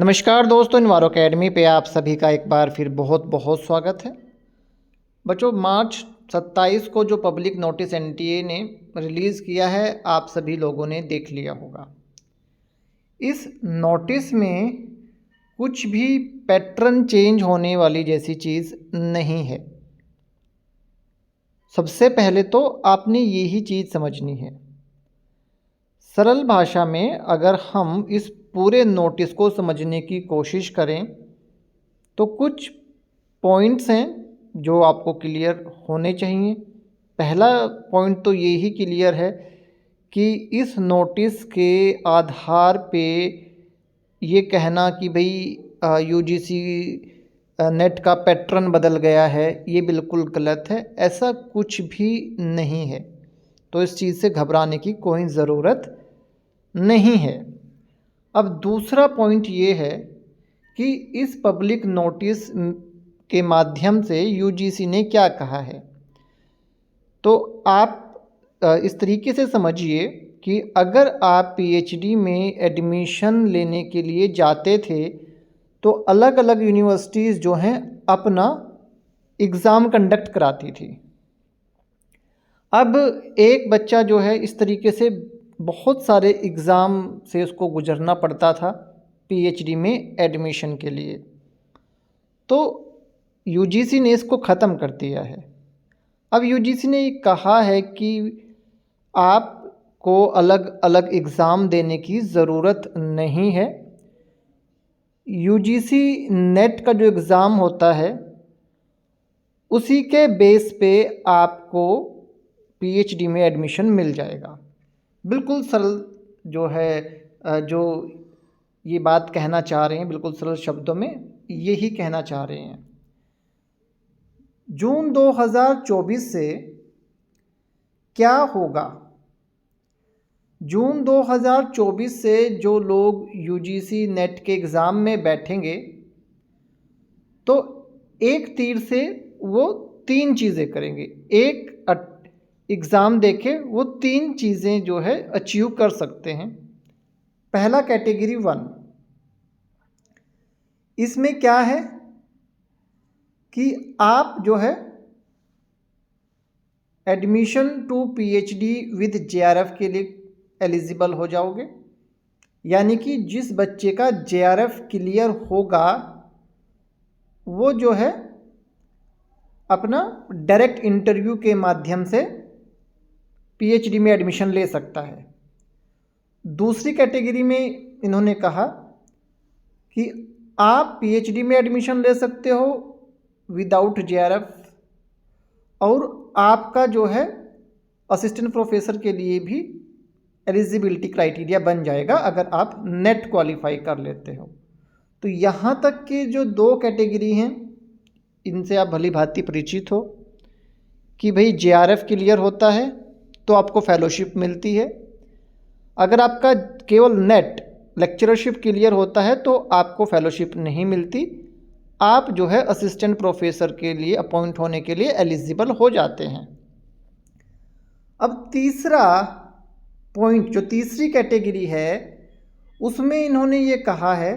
नमस्कार दोस्तों, इन्वायरो अकेडमी पे आप सभी का एक बार फिर बहुत बहुत स्वागत है। बच्चों, मार्च 27 को जो पब्लिक नोटिस एनटीए ने रिलीज़ किया है, आप सभी लोगों ने देख लिया होगा। इस नोटिस में कुछ भी पैटर्न चेंज होने वाली जैसी चीज़ नहीं है। सबसे पहले तो आपने यही चीज़ समझनी है। सरल भाषा में अगर हम इस पूरे नोटिस को समझने की कोशिश करें तो कुछ पॉइंट्स हैं जो आपको क्लियर होने चाहिए। पहला पॉइंट तो यही क्लियर है कि इस नोटिस के आधार पे ये कहना कि भाई यूजीसी नेट का पैटर्न बदल गया है, ये बिल्कुल गलत है। ऐसा कुछ भी नहीं है, तो इस चीज़ से घबराने की कोई ज़रूरत नहीं है। अब दूसरा पॉइंट ये है कि इस पब्लिक नोटिस के माध्यम से यूजीसी ने क्या कहा है। तो आप इस तरीके से समझिए कि अगर आप पीएचडी में एडमिशन लेने के लिए जाते थे तो अलग अलग यूनिवर्सिटीज़ जो हैं अपना एग्ज़ाम कंडक्ट कराती थी। अब एक बच्चा जो है इस तरीके से बहुत सारे एग्ज़ाम से उसको गुजरना पड़ता था पीएचडी में एडमिशन के लिए। तो यूजीसी ने इसको ख़त्म कर दिया है। अब यूजीसी ने कहा है कि आपको अलग अलग एग्ज़ाम देने की ज़रूरत नहीं है। यूजीसी नेट का जो एग्ज़ाम होता है उसी के बेस पे आपको पीएचडी में एडमिशन मिल जाएगा। बिल्कुल सरल जो है जो ये बात कहना चाह रहे हैं, बिल्कुल सरल शब्दों में यही कहना चाह रहे हैं। जून 2024 से क्या होगा? जून 2024 से जो लोग यूजीसी नेट के एग्ज़ाम में बैठेंगे तो एक तीर से वो 3 चीज़ें करेंगे। एक एग्ज़ाम देके वो 3 चीज़ें जो है अचीव कर सकते हैं। पहला कैटेगरी 1, इसमें क्या है कि आप जो है admission to PhD with JRF के लिए एलिजिबल हो जाओगे। यानी कि जिस बच्चे का जेआरएफ क्लियर होगा वो जो है अपना डायरेक्ट इंटरव्यू के माध्यम से पीएचडी में एडमिशन ले सकता है। दूसरी कैटेगरी में इन्होंने कहा कि आप पीएचडी में एडमिशन ले सकते हो विदाउट जेआरएफ, और आपका जो है असिस्टेंट प्रोफेसर के लिए भी एलिजिबिलिटी क्राइटेरिया बन जाएगा अगर आप नेट क्वालिफाई कर लेते हो। तो यहाँ तक के जो 2 कैटेगरी हैं इनसे आप भली भांति परिचित हो कि भाई जेआरएफ क्लियर होता है तो आपको फेलोशिप मिलती है। अगर आपका केवल नेट लेक्चरशिप क्लियर होता है तो आपको फेलोशिप नहीं मिलती। आप जो है असिस्टेंट प्रोफेसर के लिए अपॉइंट होने के लिए एलिजिबल हो जाते हैं। अब तीसरा पॉइंट, जो तीसरी कैटेगरी है, उसमें इन्होंने ये कहा है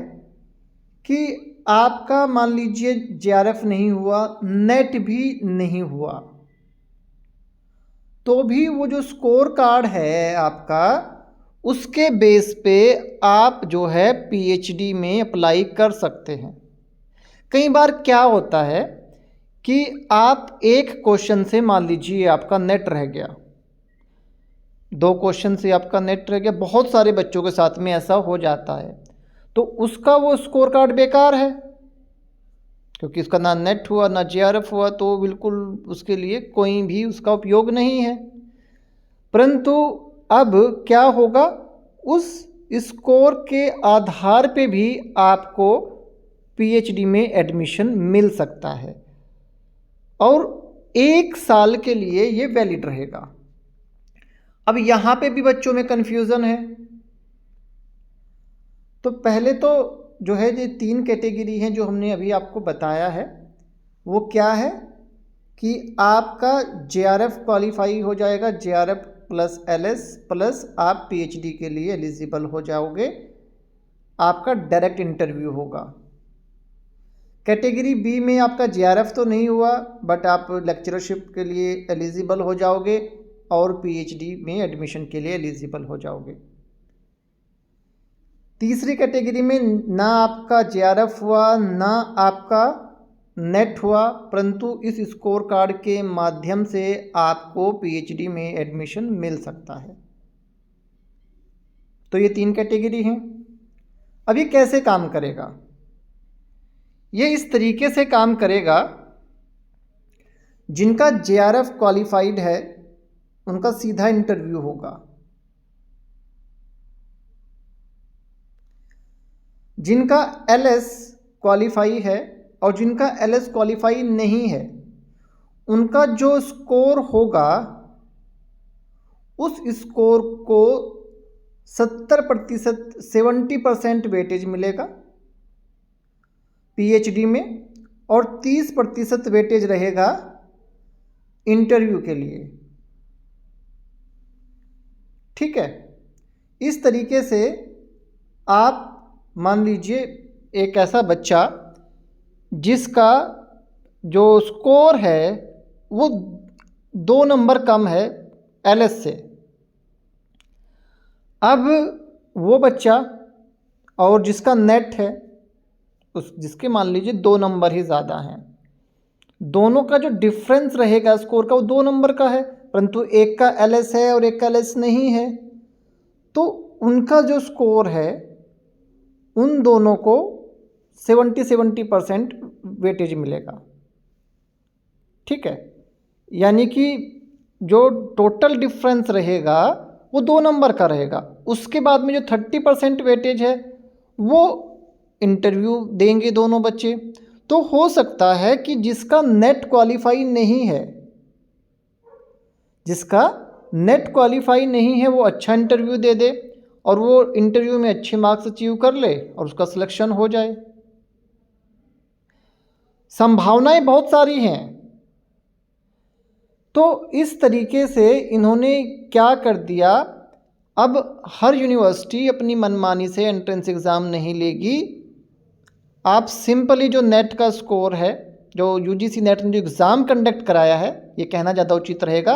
कि आपका मान लीजिए जेआरएफ नहीं हुआ, नेट भी नहीं हुआ, तो भी वो जो स्कोर कार्ड है आपका उसके बेस पे आप जो है पीएचडी में अप्लाई कर सकते हैं। कई बार क्या होता है कि आप एक क्वेश्चन से मान लीजिए आपका नेट रह गया, 2 क्वेश्चन से आपका नेट रह गया, बहुत सारे बच्चों के साथ में ऐसा हो जाता है, तो उसका वो स्कोर कार्ड बेकार है क्योंकि उसका ना नेट हुआ ना जेआरएफ हुआ, तो बिल्कुल उसके लिए कोई भी उसका उपयोग नहीं है। परंतु अब क्या होगा, उस स्कोर के आधार पे भी आपको पीएचडी में एडमिशन मिल सकता है और 1 साल के लिए ये वैलिड रहेगा। अब यहाँ पे भी बच्चों में कन्फ्यूज़न है। तो पहले तो जो है ये 3 कैटेगरी हैं जो हमने अभी आपको बताया है, वो क्या है कि आपका जेआरएफ क्वालिफाई हो जाएगा, जेआरएफ प्लस एलएस प्लस आप पीएचडी के लिए एलिजिबल हो जाओगे। आपका डायरेक्ट इंटरव्यू होगा। कैटेगरी बी में आपका जेआरएफ तो नहीं हुआ, बट आप लेक्चरशिप के लिए एलिजिबल हो जाओगे और पीएचडी में एडमिशन के लिए एलिजिबल हो जाओगे। तीसरी कैटेगरी में ना आपका जेआरएफ हुआ ना आपका नेट हुआ, परंतु इस स्कोर कार्ड के माध्यम से आपको पीएचडी में एडमिशन मिल सकता है। तो ये 3 कैटेगरी हैं। अब ये कैसे काम करेगा? ये इस तरीके से काम करेगा, जिनका जेआरएफ क्वालिफाइड है उनका सीधा इंटरव्यू होगा। जिनका एलएस क्वालिफाई है और जिनका एलएस क्वालिफाई नहीं है, उनका जो स्कोर होगा उस स्कोर को 70% 70% वेटेज मिलेगा पीएचडी में, और 30% वेटेज रहेगा इंटरव्यू के लिए। ठीक है, इस तरीके से आप मान लीजिए एक ऐसा बच्चा जिसका जो स्कोर है वो 2 नंबर कम है एलएस से। अब वो बच्चा और जिसका नेट है जिसके मान लीजिए 2 नंबर ही ज़्यादा हैं, दोनों का जो डिफरेंस रहेगा स्कोर का वो 2 नंबर का है, परंतु एक का एलएस है और एक का एलएस नहीं है, तो उनका जो स्कोर है उन दोनों को 70% वेटेज मिलेगा। ठीक है, यानी कि जो टोटल डिफरेंस रहेगा वो 2 नंबर का रहेगा। उसके बाद में जो 30% वेटेज है वो इंटरव्यू देंगे दोनों बच्चे। तो हो सकता है कि जिसका नेट क्वालिफाई नहीं है, जिसका नेट क्वालिफाई नहीं है वो अच्छा इंटरव्यू दे दे और वो इंटरव्यू में अच्छे मार्क्स अचीव कर ले और उसका सिलेक्शन हो जाए। संभावनाएं बहुत सारी हैं। तो इस तरीके से इन्होंने क्या कर दिया, अब हर यूनिवर्सिटी अपनी मनमानी से एंट्रेंस एग्ज़ाम नहीं लेगी। आप सिंपली जो नेट का स्कोर है, जो यूजीसी नेट ने जो एग्ज़ाम कंडक्ट कराया है, ये कहना ज़्यादा उचित रहेगा,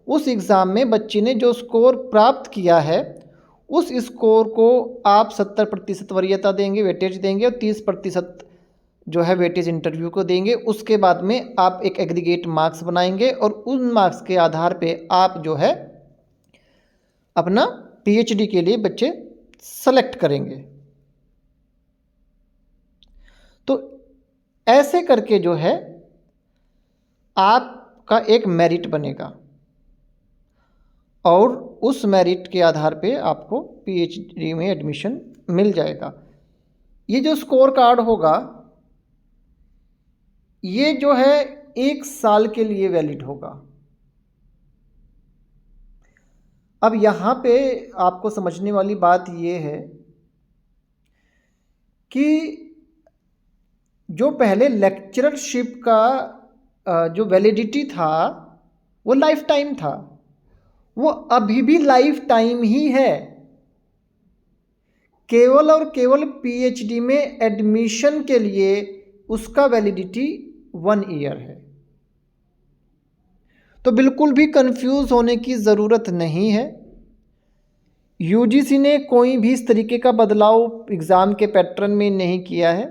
उस एग्ज़ाम में बच्चे ने जो स्कोर प्राप्त किया है उस स्कोर को आप 70% वरीयता देंगे, वेटेज देंगे, और 30% जो है वेटेज इंटरव्यू को देंगे। उसके बाद में आप एक एग्रीगेट मार्क्स बनाएंगे और उन मार्क्स के आधार पे आप जो है अपना पीएचडी के लिए बच्चे सेलेक्ट करेंगे। तो ऐसे करके जो है आपका एक मेरिट बनेगा और उस मेरिट के आधार पे आपको पीएचडी में एडमिशन मिल जाएगा। ये जो स्कोर कार्ड होगा ये जो है 1 साल के लिए वैलिड होगा। अब यहाँ पे आपको समझने वाली बात ये है कि जो पहले लेक्चररशिप का जो वैलिडिटी था वो लाइफ टाइम था, वो अभी भी लाइफ टाइम ही है। केवल और केवल पीएचडी में एडमिशन के लिए उसका वैलिडिटी 1 ईयर है। तो बिल्कुल भी कंफ्यूज होने की ज़रूरत नहीं है। यूजीसी ने कोई भी इस तरीके का बदलाव एग्ज़ाम के पैटर्न में नहीं किया है।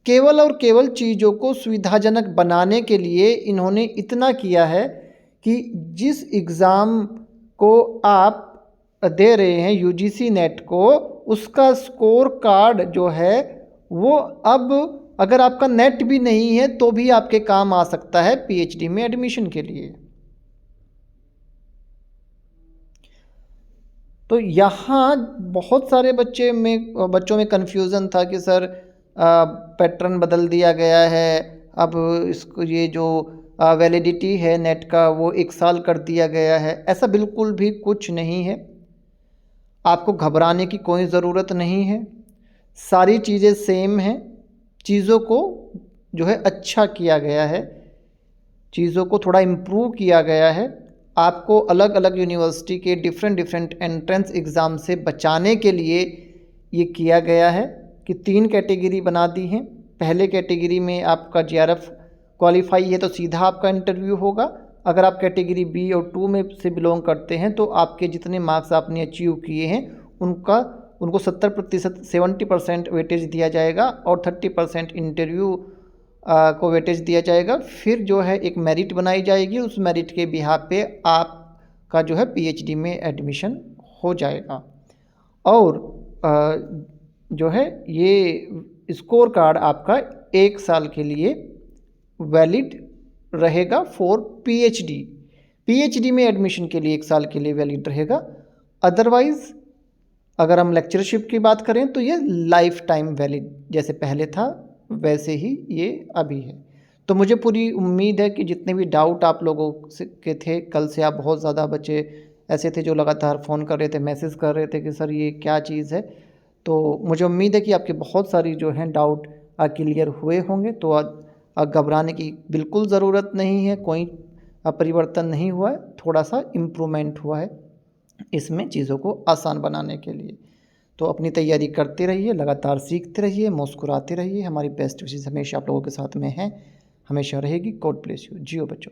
केवल और केवल चीज़ों को सुविधाजनक बनाने के लिए इन्होंने इतना किया है कि जिस एग्ज़ाम को आप दे रहे हैं यूजीसी नेट को, उसका स्कोर कार्ड जो है वो अब अगर आपका नेट भी नहीं है तो भी आपके काम आ सकता है पीएचडी में एडमिशन के लिए। तो यहाँ बहुत सारे बच्चों में कन्फ्यूज़न था कि सर पैटर्न बदल दिया गया है, अब इसको ये जो वैलिडिटी है नेट का वो 1 साल कर दिया गया है। ऐसा बिल्कुल भी कुछ नहीं है, आपको घबराने की कोई ज़रूरत नहीं है। सारी चीज़ें सेम हैं, चीज़ों को जो है अच्छा किया गया है, चीज़ों को थोड़ा इम्प्रूव किया गया है। आपको अलग अलग यूनिवर्सिटी के डिफरेंट एंट्रेंस एग्ज़ाम से बचाने के लिए ये किया गया है कि 3 कैटेगरी बना दी हैं। पहले कैटेगरी में आपका जेआरएफ क्वालिफाई है तो सीधा आपका इंटरव्यू होगा। अगर आप कैटेगरी बी और 2 में से बिलोंग करते हैं तो आपके जितने मार्क्स आपने अचीव किए हैं उनको 70% 70% वेटेज दिया जाएगा और 30% इंटरव्यू को वेटेज दिया जाएगा। फिर जो है एक मेरिट बनाई जाएगी, उस मेरिट के बिहाफ पे आपका जो है पीएचडी में एडमिशन हो जाएगा। और जो है ये स्कोर कार्ड आपका 1 साल के लिए वैलिड रहेगा फॉर पीएचडी। पीएचडी में एडमिशन के लिए 1 साल के लिए वैलिड रहेगा। अदरवाइज़ अगर हम लेक्चरशिप की बात करें तो ये लाइफ टाइम वैलिड, जैसे पहले था वैसे ही ये अभी है। तो मुझे पूरी उम्मीद है कि जितने भी डाउट आप लोगों के थे, कल से आप बहुत ज़्यादा बच्चे ऐसे थे जो लगातार फ़ोन कर रहे थे, मैसेज कर रहे थे कि सर ये क्या चीज़ है। तो मुझे उम्मीद है कि आपके बहुत सारी जो हैं डाउट क्लियर हुए होंगे। तो घबराने की बिल्कुल ज़रूरत नहीं है, कोई परिवर्तन नहीं हुआ है, थोड़ा सा इम्प्रूवमेंट हुआ है इसमें चीज़ों को आसान बनाने के लिए। तो अपनी तैयारी करते रहिए, लगातार सीखते रहिए, मुस्कुराते रहिए। हमारी बेस्ट विशेज़ हमेशा आप लोगों के साथ में है, हमेशा रहेगी। God bless you. जियो बच्चों।